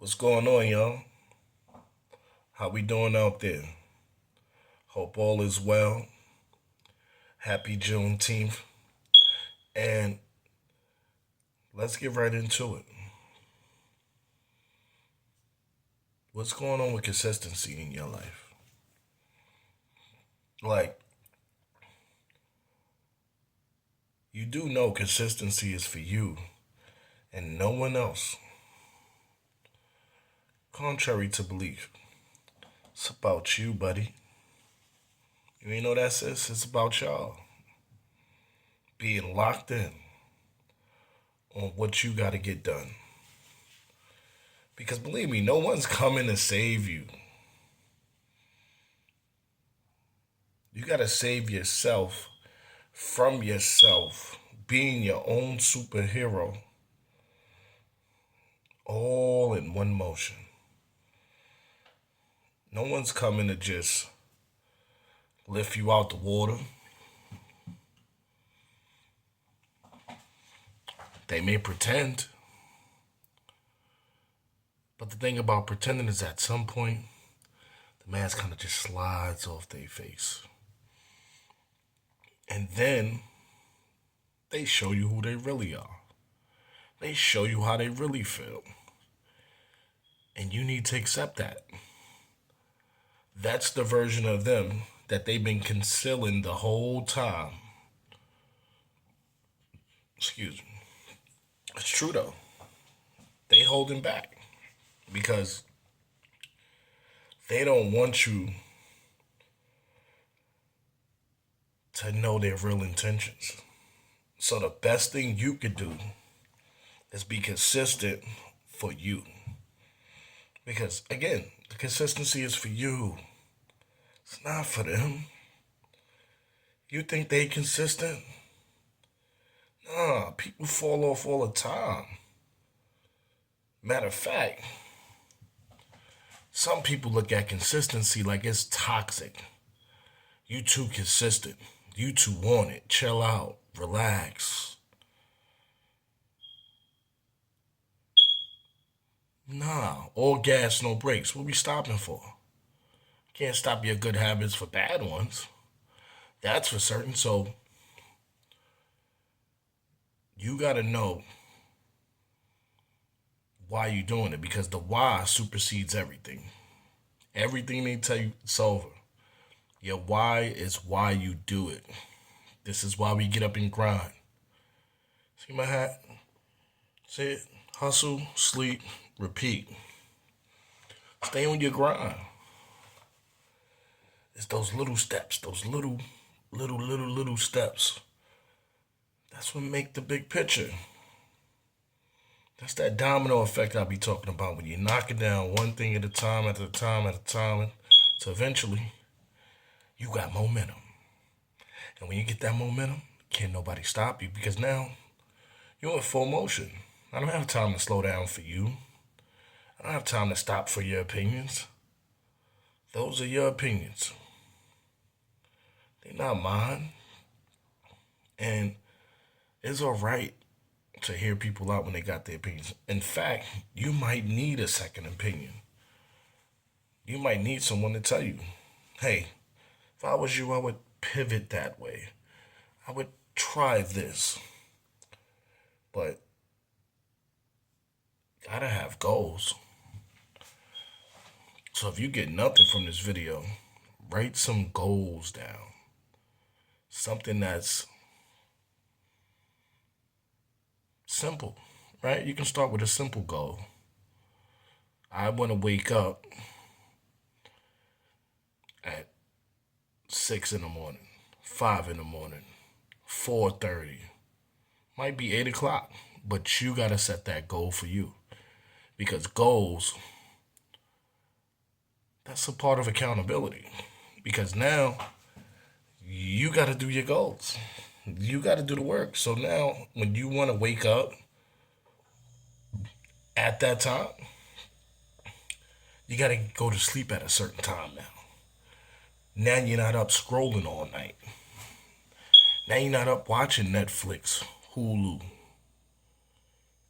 What's going on, y'all? How we doing out there? Hope all is well. Happy Juneteenth. And let's get right into it. What's going on with consistency in your life? Like, you do know consistency is for you and no one else. Contrary to belief, it's about you, buddy. You ain't know that, sis? It's about y'all. Being locked in on what you got to get done. Because believe me, no one's coming to save you. You got to save yourself from yourself, being your own superhero, all in one motion. No one's coming to just lift you out the water. They may pretend, but the thing about pretending is at some point, the mask kind of just slides off their face. And then they show you who they really are. They show you how they really feel. And you need to accept that. That's the version of them that they've been concealing the whole time. Excuse me. It's true though. They holding back because they don't want you to know their real intentions. So the best thing you could do is be consistent for you. Because again, the consistency is for you. It's not for them. You think they consistent? Nah, people fall off all the time. Matter of fact, some people look at consistency like it's toxic. You too consistent. You too want it. Chill out. Relax. Nah, all gas, no brakes. What we stopping for? Can't stop your good habits for bad ones. That's for certain. So you gotta know why you doing it because the why supersedes everything. Everything they tell you, it's over. Your why is why you do it. This is why we get up and grind. See my hat? See it? Hustle, sleep, repeat. Stay on your grind. It's those little steps, those little steps. That's what make the big picture. That's that domino effect I'll be talking about when you knock it down one thing at a time, at a time, at a time. So eventually, you got momentum. And when you get that momentum, can't nobody stop you because now you're in full motion. I don't have time to slow down for you. I don't have time to stop for your opinions. Those are your opinions. They're not mine. And it's all right to hear people out when they got their opinions. In fact, you might need a second opinion. You might need someone to tell you, hey, if I was you, I would pivot that way. I would try this. But gotta have goals. So if you get nothing from this video, write some goals down. Something that's simple, right? You can start with a simple goal. I want to wake up at 6 in the morning, 5 in the morning, 4:30. Might be 8 o'clock, but you got to set that goal for you. Because goals, that's a part of accountability. Because now you got to do your goals. You got to do the work. So now when you want to wake up at that time, you got to go to sleep at a certain time now. Now you're not up scrolling all night. Now you're not up watching Netflix, Hulu,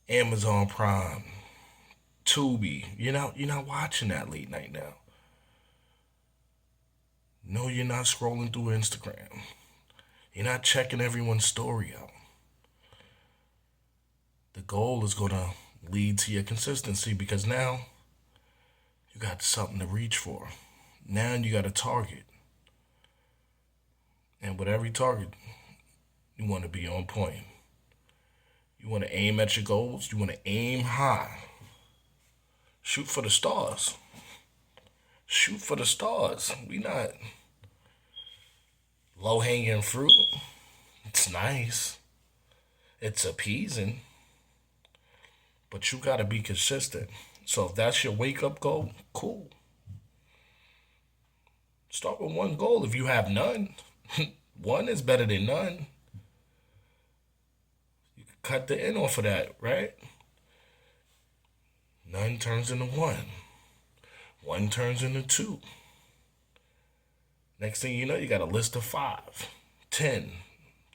Amazon Prime, Tubi. You're not watching that late night now. No, you're not scrolling through Instagram. You're not checking everyone's story out. The goal is going to lead to your consistency because now you got something to reach for. Now you got a target. And with every target, you want to be on point. You want to aim at your goals. You want to aim high. Shoot for the stars. Shoot for the stars. We not low hanging fruit. It's nice. It's appeasing. But you got to be consistent. So if that's your wake up goal, cool. Start with one goal if you have none. One is better than none. You can cut the end off of that, right? None turns into one. One turns into two. Next thing you know, you got a list of 5, 10,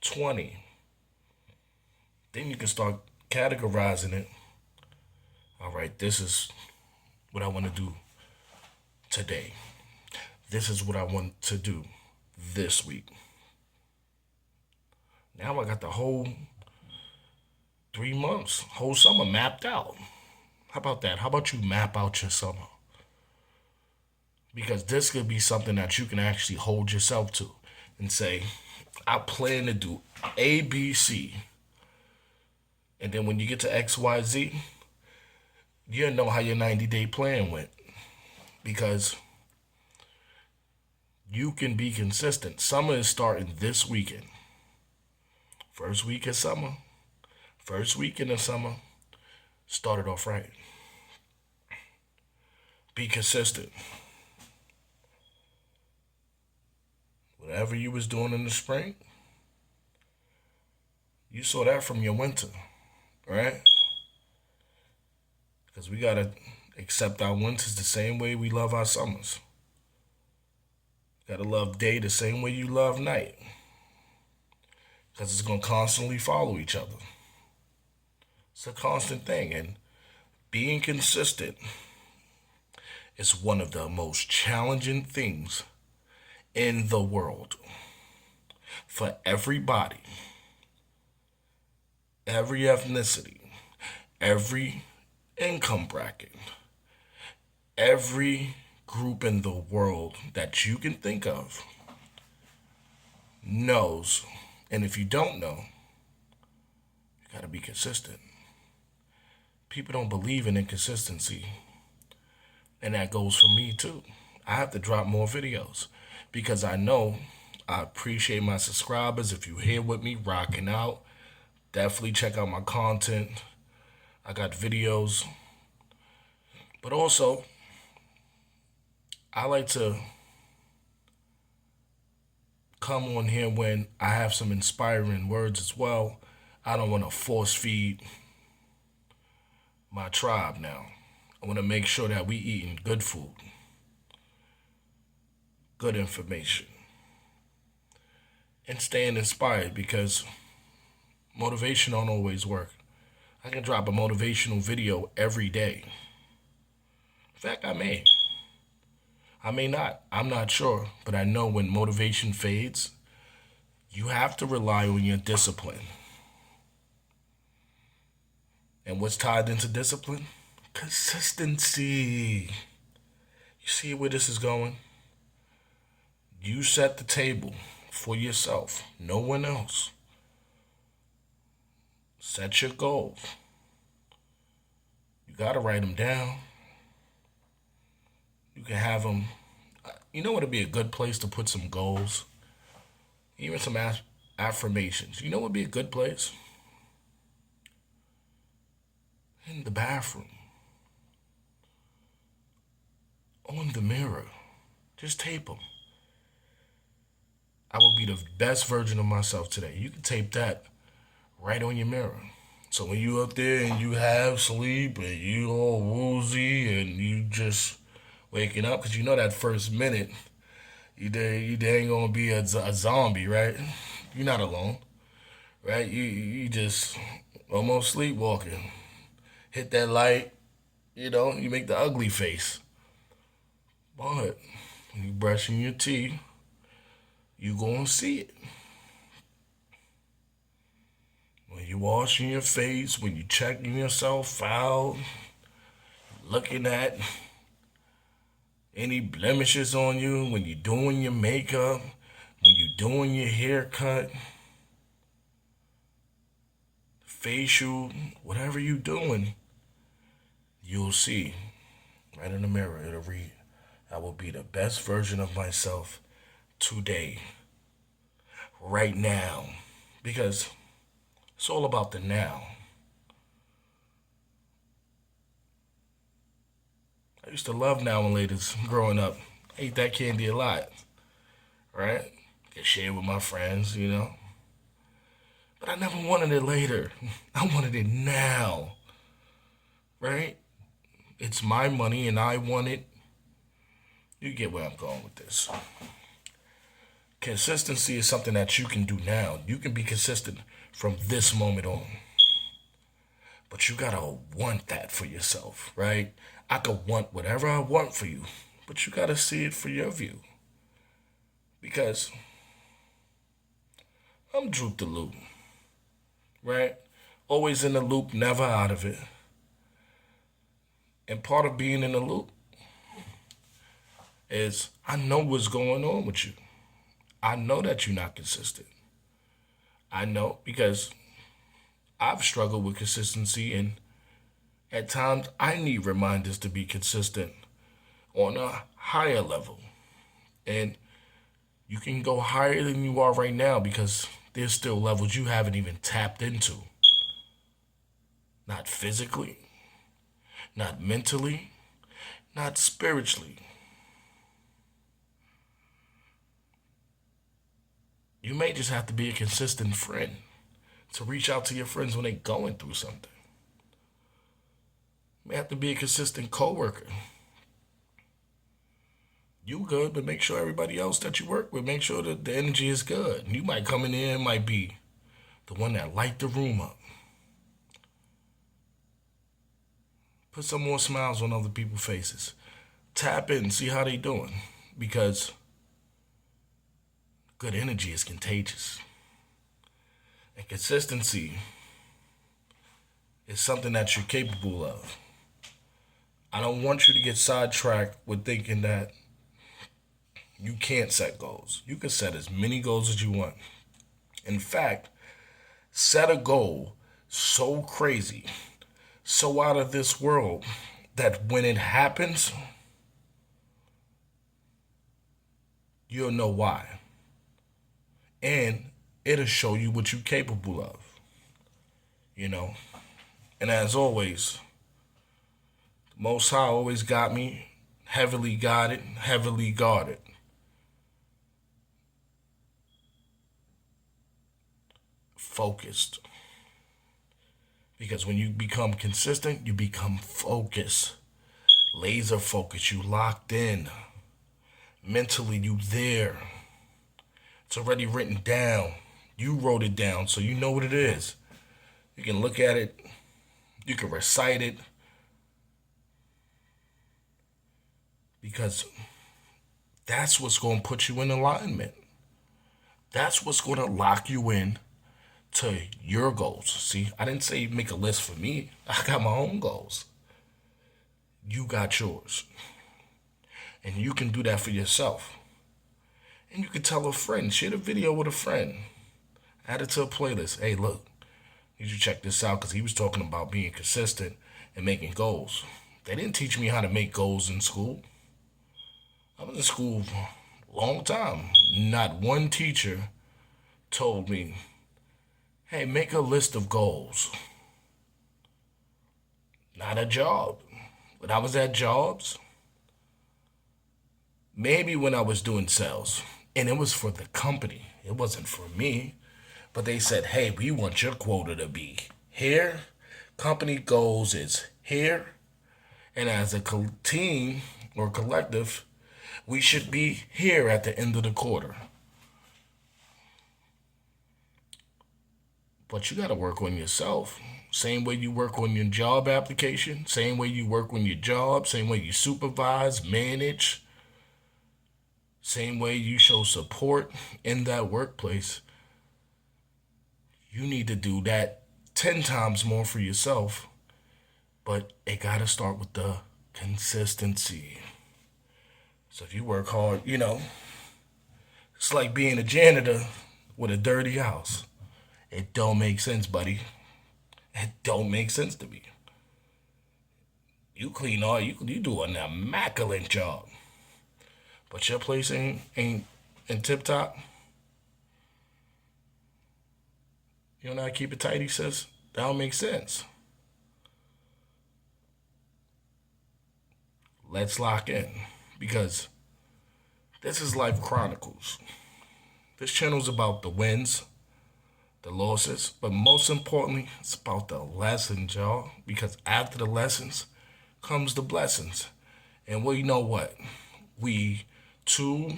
20. Then you can start categorizing it. All right, this is what I want to do today. This is what I want to do this week. Now I got the whole 3 months, whole summer mapped out. How about that? How about you map out your summer? Because this could be something that you can actually hold yourself to and say, I plan to do A, B, C. And then when you get to X, Y, Z, you'll know how your 90-day plan went. Because you can be consistent. Summer is starting this weekend. First week of summer. First weekend of summer. Start it off right. Be consistent. Whatever you was doing in the spring, you saw that from your winter, right? Because we got to accept our winters the same way we love our summers. Got to love day the same way you love night. Because it's going to constantly follow each other. It's a constant thing. And being consistent is one of the most challenging things in the world. For everybody, every ethnicity, every income bracket, every group in the world that you can think of knows. And if you don't know, you got to be consistent. People don't believe in inconsistency. And that goes for me too. I have to drop more videos because I know I appreciate my subscribers. If you're here with me rocking out, definitely check out my content. I got videos. But also, I like to come on here when I have some inspiring words as well. I don't want to force feed my tribe now. I want to make sure that we eating good food, good information, and staying inspired because motivation don't always work. I can drop a motivational video every day. In fact, I may. I may not. I'm not sure. But I know when motivation fades, you have to rely on your discipline. And what's tied into discipline? Consistency. You see where this is going? You set the table for yourself, no one else. Set your goals. You got to write them down. You can have them. You know what would be a good place to put some goals? Even some affirmations. You know what would be a good place? In the bathroom. On the mirror. Just tape them. I will be the best version of myself today. You can tape that right on your mirror. So when you up there and you have sleep and you all woozy and you just waking up, because you know that first minute, you ain't gonna be a zombie, right? You're not alone, right? You just almost sleepwalking. Hit that light, You make the ugly face. But when you brushing your teeth, you gonna see it. When you washing your face, when you checking yourself out, looking at any blemishes on you, when you're doing your makeup, when you're doing your haircut, facial, whatever you're doing, you'll see right in the mirror. It'll read, I will be the best version of myself today, right now. Because it's all about the now. I used to love Now and Laters growing up. I ate that candy a lot, right? Get shared with my friends. But I never wanted it later. I wanted it now, right? It's my money and I want it. You get where I'm going with this. Consistency is something that you can do now. You can be consistent from this moment on. But you gotta want that for yourself, right? I could want whatever I want for you, but you gotta see it for your view. Because I'm Droop the Loop, right? Always in the loop, never out of it. And part of being in the loop is I know what's going on with you. I know that you're not consistent. I know because I've struggled with consistency, and at times I need reminders to be consistent on a higher level. And you can go higher than you are right now because there's still levels you haven't even tapped into. Not physically, not mentally, not spiritually. You may just have to be a consistent friend to reach out to your friends when they're going through something. You may have to be a consistent coworker. You good, but make sure everybody else that you work with, make sure that the energy is good. You might come in there and might be the one that light the room up. Put some more smiles on other people's faces. Tap in, see how they doing. Because good energy is contagious. And consistency is something that you're capable of. I don't want you to get sidetracked with thinking that you can't set goals. You can set as many goals as you want. In fact, set a goal so crazy, so out of this world, that when it happens, you'll know why. And it'll show you what you're capable of. And as always, the Most High always got me heavily guided, heavily guarded. Focused. Because when you become consistent, you become focused. Laser focused, you locked in. Mentally, you there. It's already written down. You wrote it down, so you know what it is. You can look at it. You can recite it. Because that's what's going to put you in alignment. That's what's going to lock you in to your goals. See, I didn't say make a list for me. I got my own goals. You got yours. And you can do that for yourself. And you can tell a friend, share the video with a friend. Add it to a playlist. Hey, look, you should check this out because he was talking about being consistent and making goals. They didn't teach me how to make goals in school. I was in school for a long time. Not one teacher told me, hey, make a list of goals. Not a job. When I was at jobs, maybe when I was doing sales, and it was for the company. It wasn't for me. But they said, hey, we want your quota to be here. Company goals is here. And as a team or collective, we should be here at the end of the quarter. But you got to work on yourself. Same way you work on your job application, same way you work on your job, same way you supervise, manage, same way you show support in that workplace. You need to do that 10 times more for yourself, but it got to start with the consistency. So if you work hard, it's like being a janitor with a dirty house. It don't make sense, buddy. It don't make sense to me. You clean all you do an immaculate job, but your place ain't in tip top. You know how to keep it tidy, sis? That don't make sense. Let's lock in because this is Life Chronicles. This channel is about the wins, the losses, but most importantly, it's about the lessons, y'all. Because after the lessons comes the blessings. And well, you know what? We too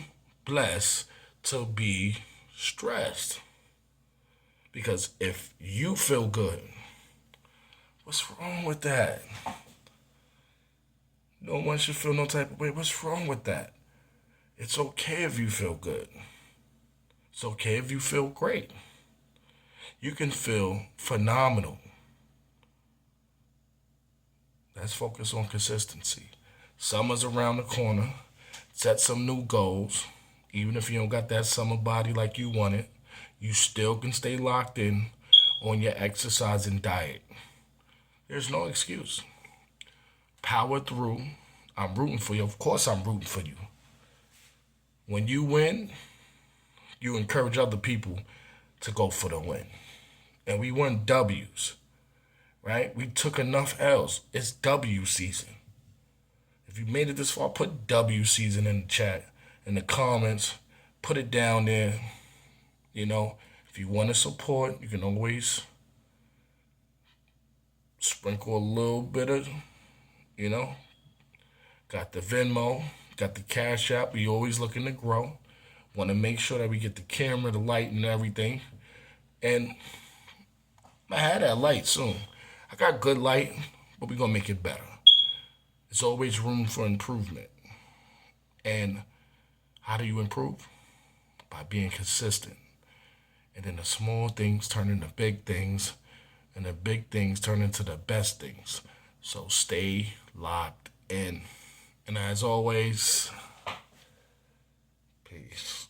blessed to be stressed. Because if you feel good, what's wrong with that? No one should feel no type of way. What's wrong with that? It's okay if you feel good. It's okay if you feel great. You can feel phenomenal. Let's focus on consistency. Summer's around the corner. Set some new goals. Even if you don't got that summer body like you want it, you still can stay locked in on your exercise and diet. There's no excuse. Power through. I'm rooting for you. Of course I'm rooting for you. When you win, you encourage other people to go for the win. And we won W's, right? We took enough L's. It's W season. If you made it this far, put W season in the chat, in the comments. Put it down there. If you want to support, you can always sprinkle a little bit of, got the Venmo, got the Cash App. We always looking to grow. Want to make sure that we get the camera, the light, and everything. And I had that light soon. I got good light, but we're going to make it better. There's always room for improvement. And how do you improve? By being consistent. And then the small things turn into big things. And the big things turn into the best things. So stay locked in. And as always, peace.